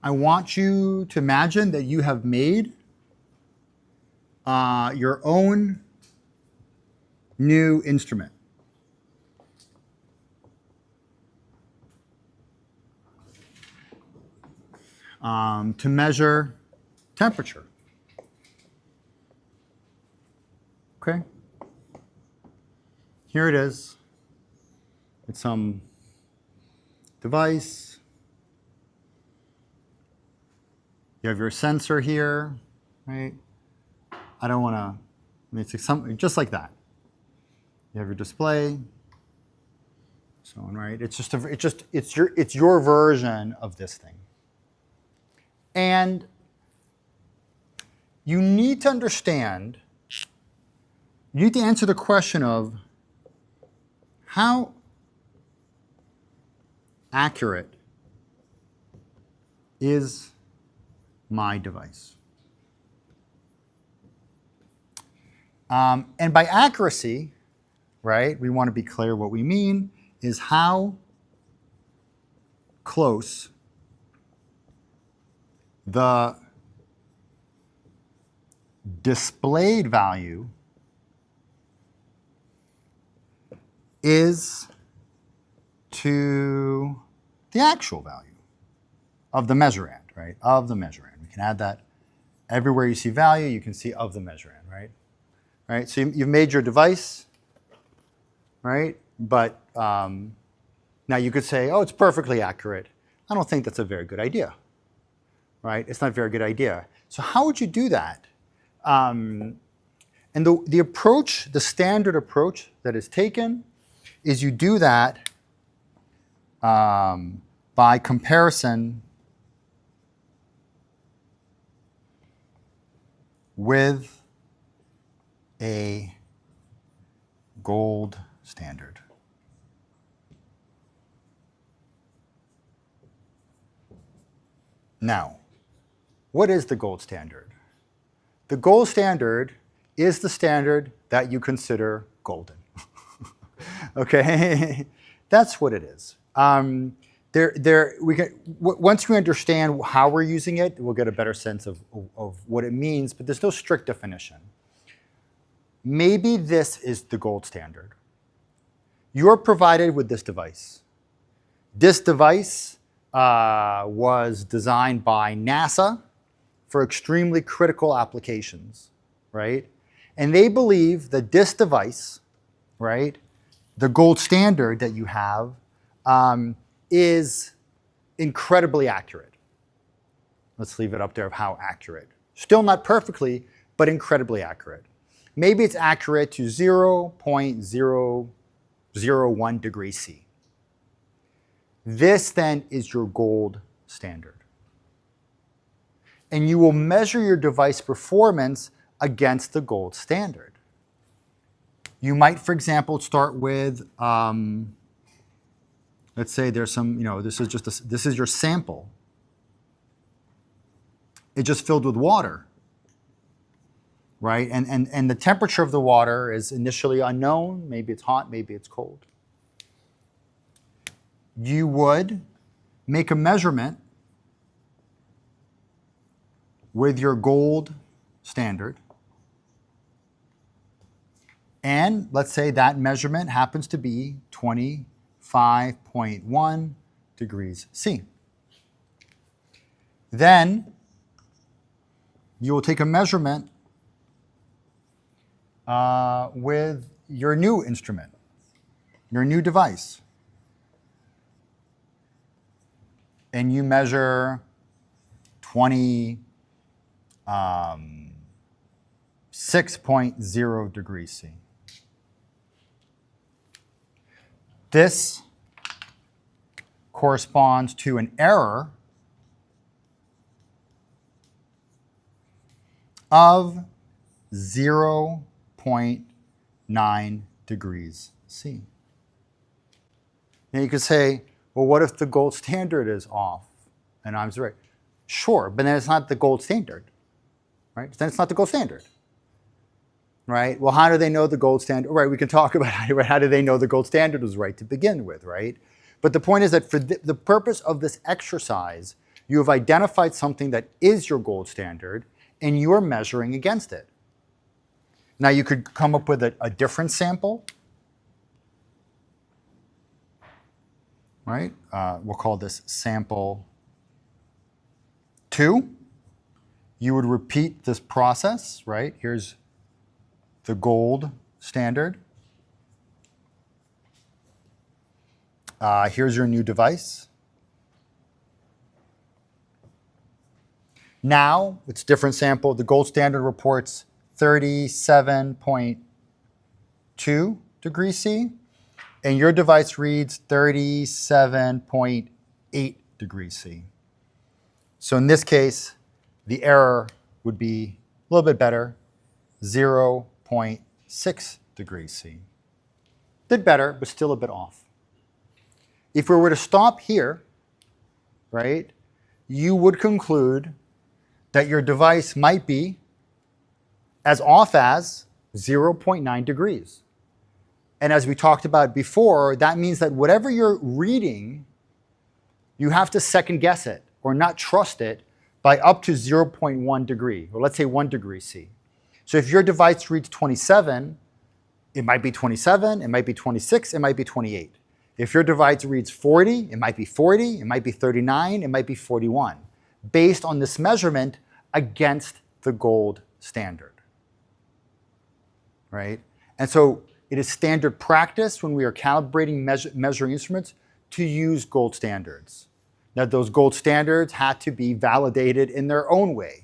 I want you to imagine that you have made your own new instrument. To measure temperature. Okay? Here it is. It's some device. You have your sensor here, right? I don't want to, I mean, it's something just like that. You have your display, so on, right? It's your version of this thing. And you need to understand, you need to answer the question of how accurate is my device? And by accuracy, right, we want to be clear what we mean is how close the displayed value is to the actual value of the measurand, right? Of the measurand. We can add that everywhere you see value, you can see of the measurand, right? Right. So you've made your device, right? But now you could say, oh, it's perfectly accurate. I don't think that's a very good idea. Right? It's not a very good idea. So how would you do that? And the approach, the standard approach that is taken is you do that by comparison with a gold standard. Now, what is the gold standard? The gold standard is the standard that you consider golden. Okay? That's what it is. Once we understand how we're using it, we'll get a better sense of what it means, but there's no strict definition. Maybe this is the gold standard. You're provided with this device. This device was designed by NASA for extremely critical applications, right? And they believe that this device, right, the gold standard that you have, is incredibly accurate. Let's leave it up there of how accurate. Still not perfectly, but incredibly accurate. Maybe it's accurate to 0.001 degrees C. This then is your gold standard. And you will measure your device performance against the gold standard. You might, for example, start with, let's say there's some, this is your sample. It's just filled with water, right? And the temperature of the water is initially unknown. Maybe it's hot, maybe it's cold. You would make a measurement with your gold standard. And let's say that measurement happens to be 25.1 degrees C. Then you will take a measurement with your new instrument, your new device. And you measure 26.0 degrees C. This corresponds to an error of 0.9 degrees C. Now you could say, well, what if the gold standard is off and I'm right? Sure, but then it's not the gold standard, right? Then it's not the gold standard, right? Well, how do they know the gold standard? Right, we can talk about how do they know the gold standard was right to begin with, right? But the point is that for the purpose of this exercise, You have identified something that is your gold standard, and you are measuring against it. Now you could come up with a different sample, right? We'll call this sample 2. You would repeat this process, right? Here's the gold standard. Here's your new device. Now, it's a different sample. The gold standard reports 37.2 degrees C, and your device reads 37.8 degrees C. So in this case, the error would be a little bit better, 0.6 degrees C. Did better, but still a bit off. If we were to stop here, right, you would conclude that your device might be as off as 0.9 degrees. And as we talked about before, that means that whatever you're reading, you have to second guess it or not trust it by up to 0.1 degree, or let's say 1 degree C. So if your device reads 27, it might be 27, it might be 26, it might be 28. If your device reads 40, it might be 40, it might be 39, it might be 41, based on this measurement against the gold standard, right? And so it is standard practice when we are calibrating measuring instruments to use gold standards. Now, those gold standards had to be validated in their own way,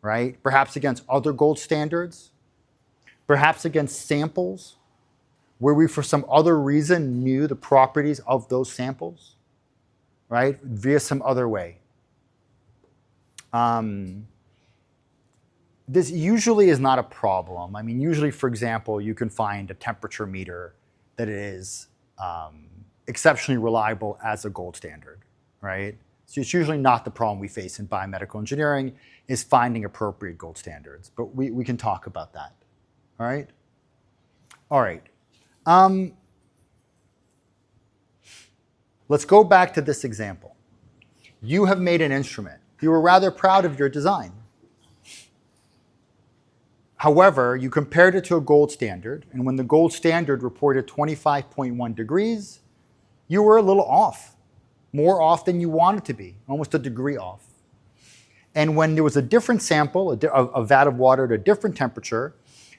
right? Perhaps against other gold standards, perhaps against samples, where we, for some other reason, knew the properties of those samples, right, via some other way. This usually is not a problem. I mean, usually, for example, you can find a temperature meter that is exceptionally reliable as a gold standard, right? So it's usually not the problem we face in biomedical engineering, is finding appropriate gold standards. But we can talk about that, all right? All right. Let's go back to this example. You have made an instrument. You were rather proud of your design. However, you compared it to a gold standard, and when the gold standard reported 25.1 degrees, you were a little off, more off than you wanted to be, almost a degree off. And when there was a different sample, a vat of water at a different temperature,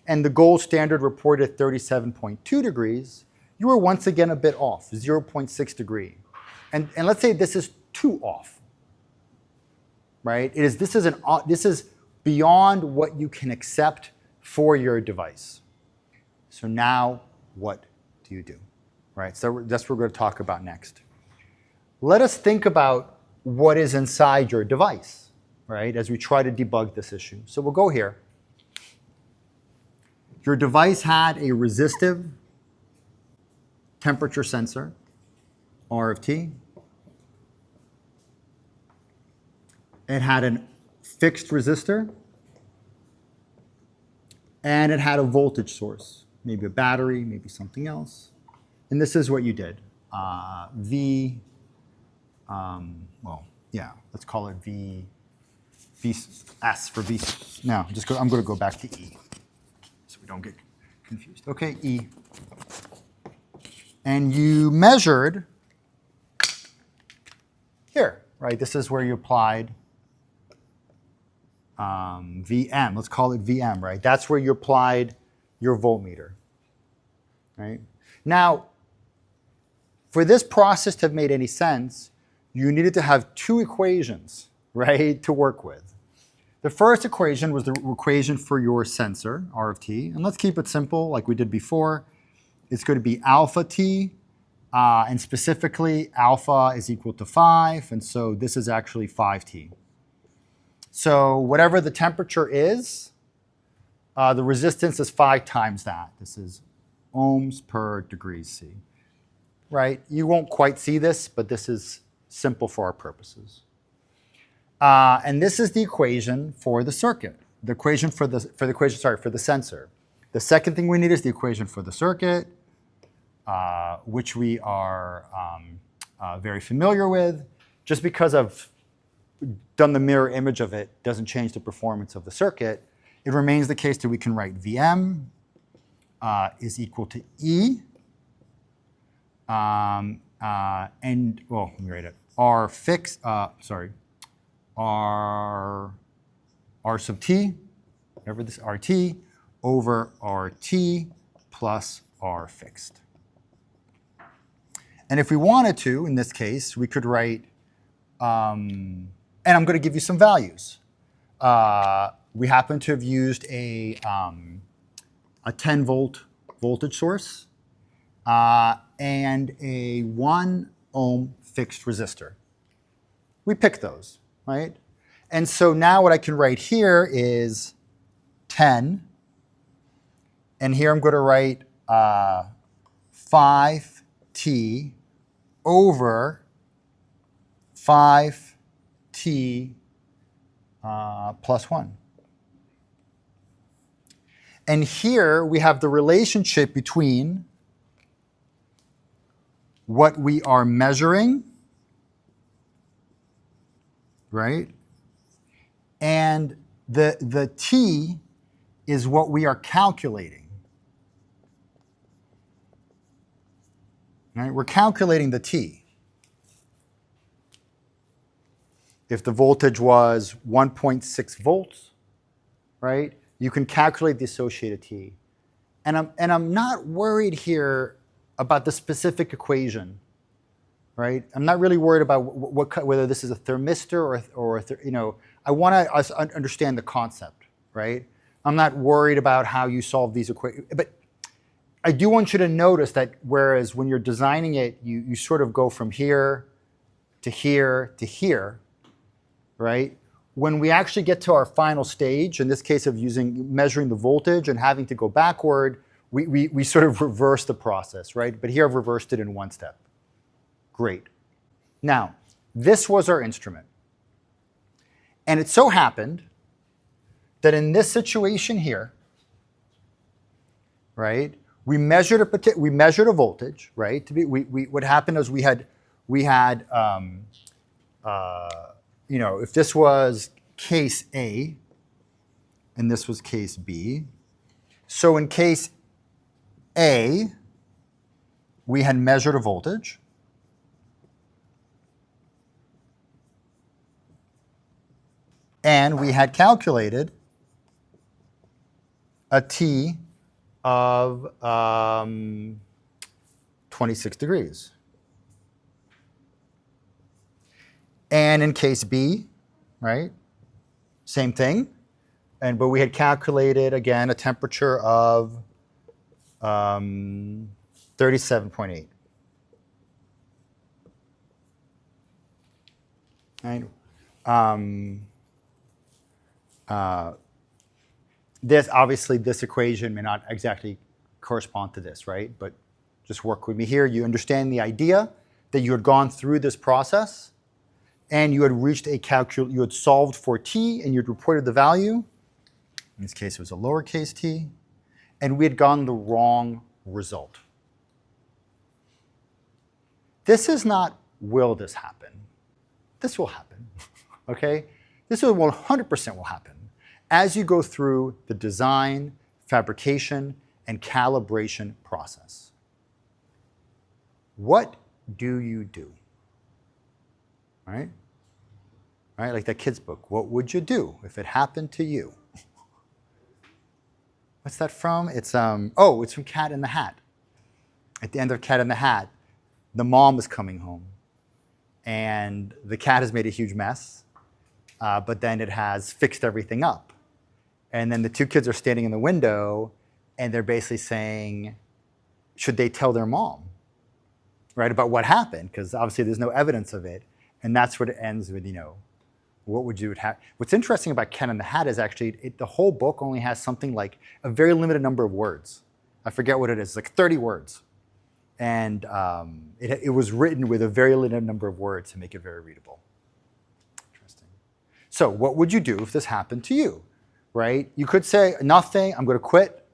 and the gold standard reported 37.2 degrees, you were once again a bit off, 0.6 degree. And let's say this is too off, right? This is beyond what you can accept for your device. So now what do you do, right? So that's what we're going to talk about next. Let us think about what is inside your device, right, as we try to debug this issue. So we'll go here. Your device had a resistive temperature sensor, RFT. It had a fixed resistor, and it had a voltage source, maybe a battery, maybe something else. And this is what you did. Let's call it S for V. Now, I'm going to go back to E, so we don't get confused. Okay, E. And you measured here, right? This is where you applied VM. Let's call it VM, right? That's where you applied your voltmeter, right? Now, for this process to have made any sense, you needed to have two equations, right, to work with. The first equation was the equation for your sensor, RFT. And let's keep it simple like we did before. It's going to be alpha T, and specifically alpha is equal to 5, and so this is actually 5T. So whatever the temperature is, the resistance is 5 times that. This is ohms per degree C, right? You won't quite see this, but this is simple for our purposes. And this is the equation for the circuit, the equation for the sensor. The second thing we need is the equation for the circuit, which we are very familiar with, just because of done the mirror image of it, doesn't change the performance of the circuit, it remains the case that we can write Vm is equal to E, and, well, let me write it, R fixed, sorry, R sub t, whatever this RT, over RT plus R fixed. And if we wanted to, in this case, we could write, and I'm going to give you some values. We happen to have used a 10 volt voltage source and a 1 ohm fixed resistor. We picked those, right? And so now what I can write here is 10, and here I'm going to write 5t over 5t plus 1. And here we have the relationship between what we are measuring, right? And the t is what we are calculating. Right? We're calculating the t. If the voltage was 1.6 volts, right, you can calculate the associated t. And I'm not worried here about the specific equation, right? I'm not really worried about whether this is a thermistor or you know, I want to understand the concept, right? I'm not worried about how you solve these equations, but I do want you to notice that whereas when you're designing it, you sort of go from here to here to here, right? When we actually get to our final stage, in this case of measuring the voltage and having to go backward, we sort of reverse the process, right? But here I've reversed it in one step. Great. Now, this was our instrument. And it so happened that in this situation here, right, we measured a voltage, right? What happened is we had you know, if this was case A and this was case B, so in case A, we had measured a voltage. And we had calculated a T of 26 degrees. And in case B, right, same thing. But we had calculated, again, a temperature of 37.8. Right? This equation may not exactly correspond to this, right? But just work with me here. You understand the idea that you had gone through this process and you had reached you had solved for t and you had reported the value. In this case, it was a lowercase t, and we had gotten the wrong result. This is not, will this happen? This will happen, okay? This will 100% will happen as you go through the design, fabrication, and calibration process. What do you do? Right? Right, like that kid's book. What would you do if it happened to you? What's that from? It's it's from Cat in the Hat. At the end of Cat in the Hat, the mom is coming home, and the cat has made a huge mess, but then it has fixed everything up. And then the two kids are standing in the window, and they're basically saying, should they tell their mom, right, about what happened? Because obviously there's no evidence of it. And that's what it ends with, you know, what would you have? What's interesting about Cat in the Hat is actually the whole book only has something like a very limited number of words. I forget what it is, like 30 words. And it was written with a very limited number of words to make it very readable. Interesting. So what would you do if this happened to you, right? You could say, nothing, I'm going to quit.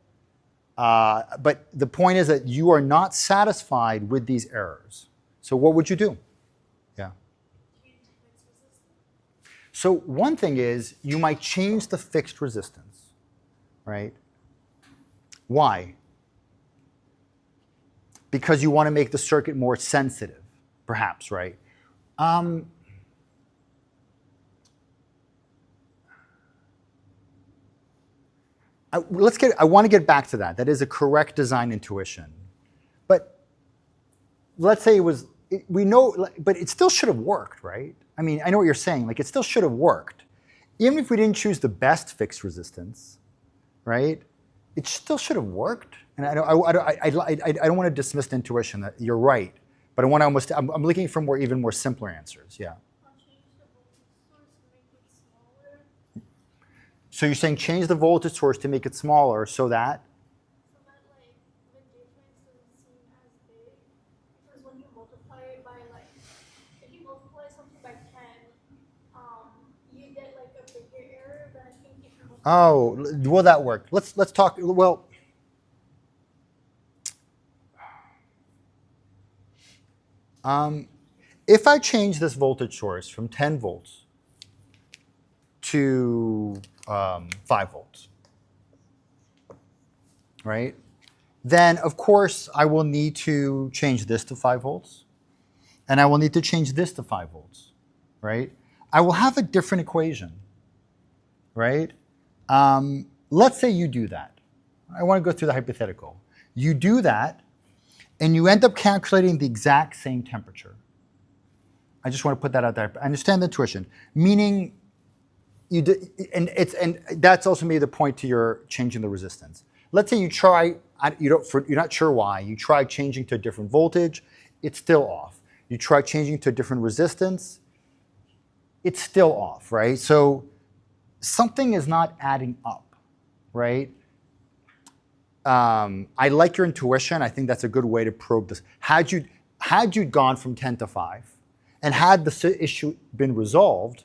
But the point is that you are not satisfied with these errors. So what would you do? Yeah. So one thing is you might change the fixed resistance, right? Why? Because you want to make the circuit more sensitive, perhaps, right? I want to get back to that. That is a correct design intuition. But let's say we know, but it still should have worked, right? I mean, I know what you're saying. Like, it still should have worked. Even if we didn't choose the best fixed resistance, right? It still should have worked. And I don't want to dismiss the intuition that you're right, but I'm looking for even more simpler answers. Yeah. So you're saying change the voltage source to make it smaller so that? So that like the difference doesn't seem as big. Because when you multiply it by like, if you multiply something by 10, you get like a bigger error than I think if you multiply. Oh, will that work? Let's talk. Well, if I change this voltage source from 10 volts to 5 volts, right? Then, of course, I will need to change this to 5 volts, and I will need to change this to 5 volts, right? I will have a different equation, right? Let's say you do that. I want to go through the hypothetical. You do that, and you end up calculating the exact same temperature. I just want to put that out there. I understand the intuition, meaning and that's also maybe the point to your changing the resistance. Let's say you try, you're not sure why, you try changing to a different voltage, it's still off. You try changing to a different resistance, it's still off, right? So something is not adding up, right? I like your intuition. I think that's a good way to probe this. Had you gone from 10 to 5 and had the issue been resolved,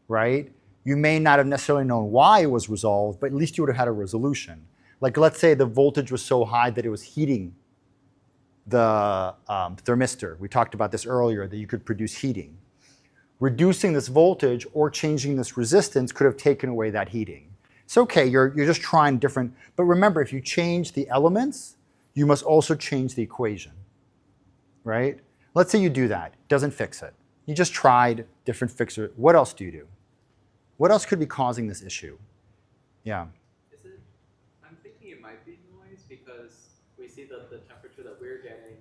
right, you may not have necessarily known why it was resolved, but at least you would have had a resolution. Like, let's say the voltage was so high that it was heating the thermistor. We talked about this earlier, that you could produce heating. Reducing this voltage or changing this resistance could have taken away that heating. It's okay, you're just trying different, but remember, if you change the elements, you must also change the equation, right? Let's say you do that, doesn't fix it. You just tried different fixer. What else do you do? What else could be causing this issue? Yeah. I'm thinking it might be noise because we see that the temperature that we're getting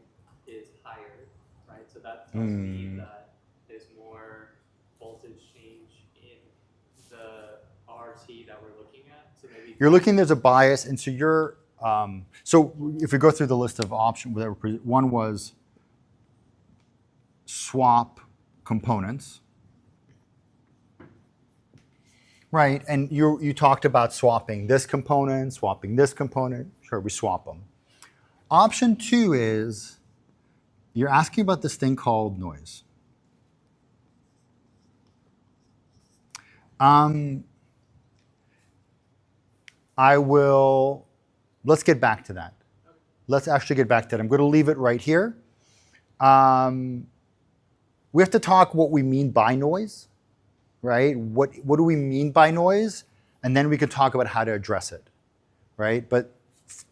is higher, right? So that tells me that there's more voltage change in the RT that we're looking at. So maybe you're looking, there's a bias, and so you're, so if we go through the list of options, one was swap components. Right, and you talked about swapping this component. Sure, we swap them. Option 2 is you're asking about this thing called noise. Let's get back to that. Let's actually get back to that. I'm going to leave it right here. We have to talk what we mean by noise. Right? What do we mean by noise? And then we could talk about how to address it, right? But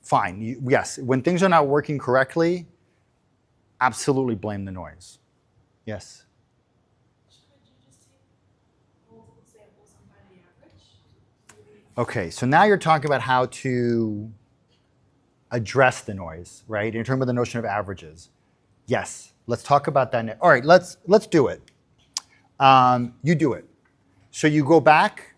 fine, yes, when things are not working correctly, absolutely blame the noise. Yes? Could you just take multiple samples and find the average? Okay, so now you're talking about how to address the noise, right? You're talking about the notion of averages. Yes, let's talk about that. All right, let's do it. You do it. So you go back.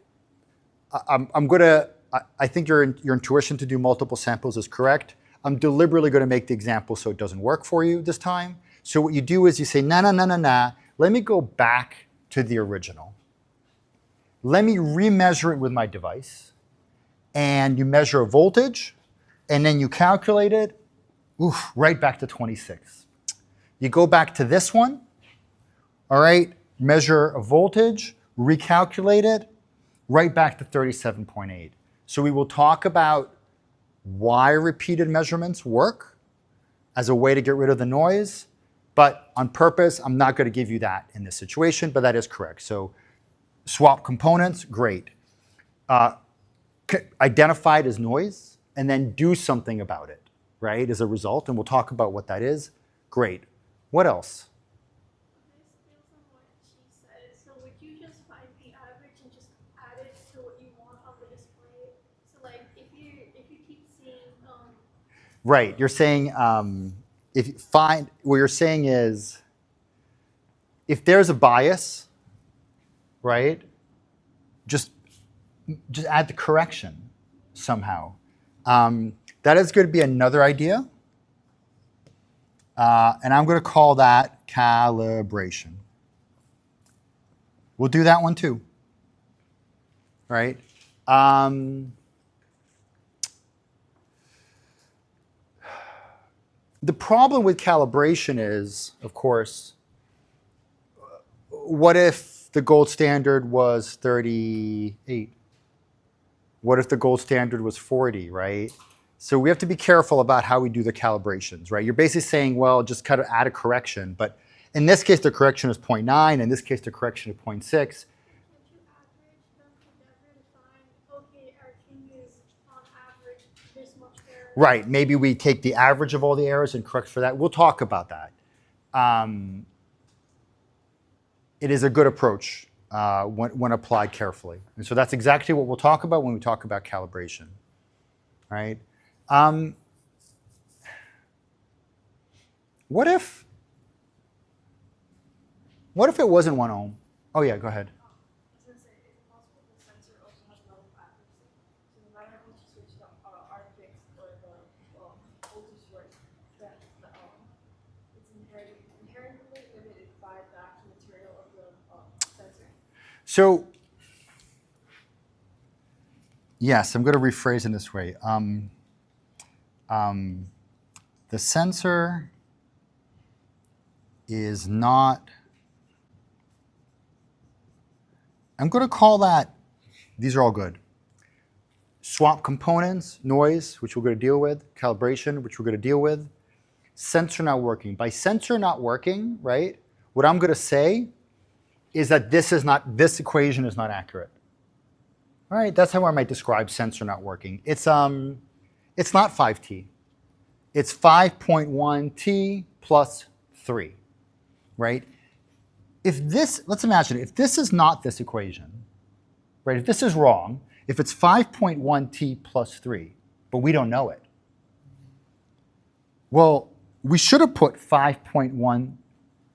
I think your intuition to do multiple samples is correct. I'm deliberately going to make the example so it doesn't work for you this time. So what you do is you say, nah, let me go back to the original. Let me remeasure it with my device. And you measure a voltage, and then you calculate it, right back to 26. You go back to this one, all right, measure a voltage, recalculate it, right back to 37.8. So we will talk about why repeated measurements work as a way to get rid of the noise, but on purpose, I'm not going to give you that in this situation, but that is correct. So Swap components, great. Identify it as noise, and then do something about it, right, as a result. And we'll talk about what that is. Great. What else? This builds on what she said. So would you just find the average and just add it to what you want on the display? So like if you keep seeing Right. You're saying if you find what you're saying is if there's a bias, right? Just add the correction somehow. That is going to be another idea. And I'm going to call that calibration. We'll do that one too. Right? The problem with calibration is, of course, what if the gold standard was 38? What if the gold standard was 40, right? So we have to be careful about how we do the calibrations, right? You're basically saying, well, just kind of add a correction. But in this case, the correction is 0.9. In this case, the correction is 0.6. can't you average them together to find, okay, our king is on average this much error? Right. Maybe we take the average of all the errors and correct for that. We'll talk about that. It is a good approach when applied carefully. And so that's exactly what we'll talk about when we talk about calibration, right? What if it wasn't 1 ohm? Oh yeah, go ahead. I was going to say, is it possible the sensor also has a level of accuracy? So no matter how much you switch the RFX or the voltage source, that it's inherently limited by the actual material of the sensor. So yes, I'm going to rephrase in this way. The sensor is not, I'm going to call that, these are all good. Swap components, noise, which we're going to deal with, calibration, which we're going to deal with, sensor not working. By sensor not working, right, what I'm going to say is that this equation is not accurate. All right, that's how I might describe sensor not working. It's not 5t. It's 5.1t plus 3, right? If this, let's imagine, if this is not this equation, right? If this is wrong, if it's 5.1t plus 3, but we don't know it, well, we should have put 5.1,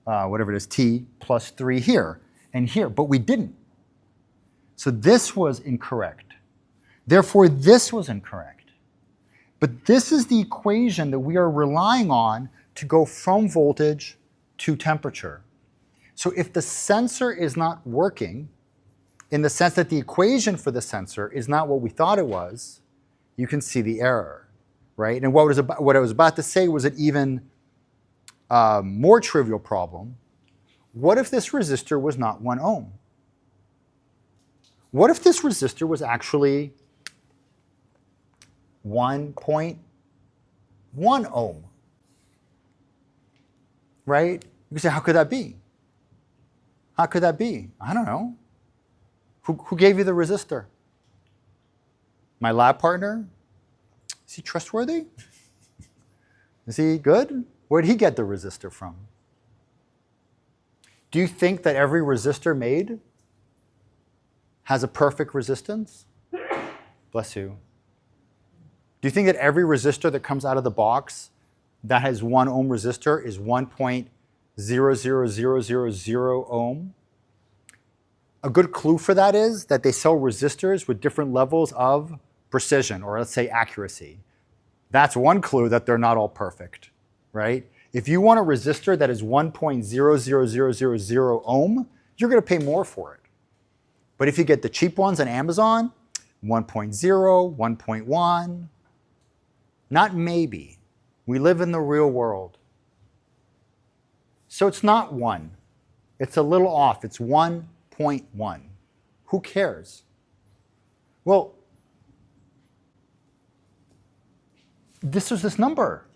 whatever it is, t plus 3 here and here, but we didn't. So this was incorrect. Therefore, this was incorrect. But this is the equation that we are relying on to go from voltage to temperature. So if the sensor is not working, in the sense that the equation for the sensor is not what we thought it was, you can see the error, right? And what I was about to say was an even more trivial problem. What if this resistor was not 1 ohm? What if this resistor was actually 1.1 ohm? Right? You can say, how could that be? How could that be? I don't know. Who gave you the resistor? My lab partner? Is he trustworthy? Is he good? Where did he get the resistor from? Do you think that every resistor made has a perfect resistance? Bless you. Do you think that every resistor that comes out of the box that has 1 ohm resistor is 1.00000 ohm? A good clue for that is that they sell resistors with different levels of precision, or let's say accuracy. That's one clue that they're not all perfect, right? If you want a resistor that is 1.00000 ohm, you're going to pay more for it. But if you get the cheap ones on Amazon, 1.0, 1.1, not maybe. We live in the real world. So it's not 1. It's a little off. It's 1.1. Who cares? Well, this was this number,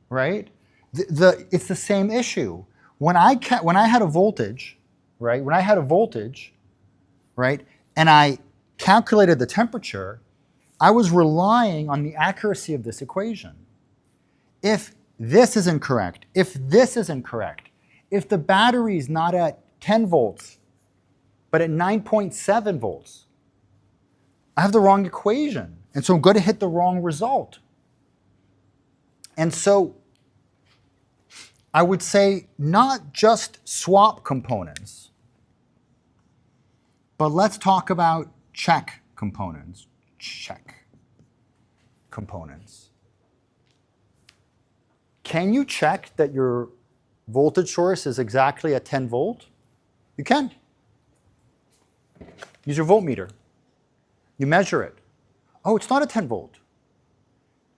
right? It's the same issue. When I had a voltage, right? When I had a voltage right? And I calculated the temperature, I was relying on the accuracy of this equation. If this is incorrect, if this is incorrect, if the battery is not at 10 volts, but at 9.7 volts, I have the wrong equation. And so I'm going to hit the wrong result. And so I would say not just swap components, but let's talk about check components. Check components. Can you check that your voltage source is exactly at 10 volt? You can. Use your voltmeter. You measure it. Oh, it's not a 10 volt.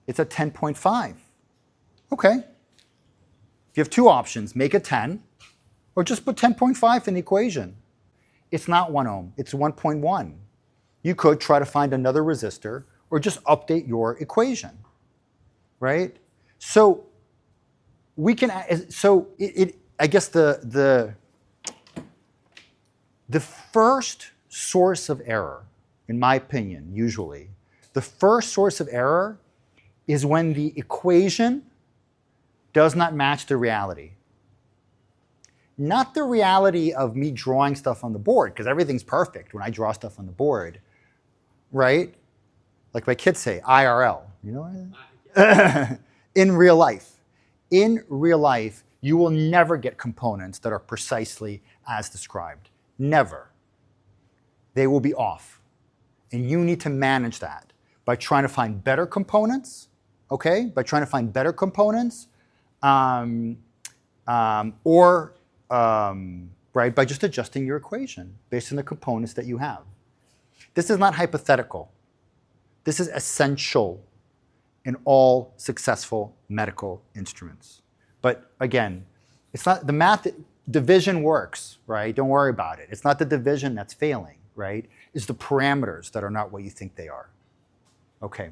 It's a 10.5. Okay. You have two options. Make it 10, or just put 10.5 in the equation. It's not 1 ohm. It's 1.1. You could try to find another resistor, or just update your equation, right? So we can. I guess the first source of error, in my opinion, usually, the first source of error is when the equation does not match the reality. Not the reality of me drawing stuff on the board, because everything's perfect when I draw stuff on the board, right? Like my kids say, IRL, you know? In real life. In real life, you will never get components that are precisely as described. Never. They will be off. And you need to manage that by trying to find better components, okay? By trying to find better components, right, by just adjusting your equation based on the components that you have. This is not hypothetical. This is essential in all successful medical instruments. But again, it's not the math, division works, right? Don't worry about it. It's not the division that's failing, right? It's the parameters that are not what you think they are. Okay.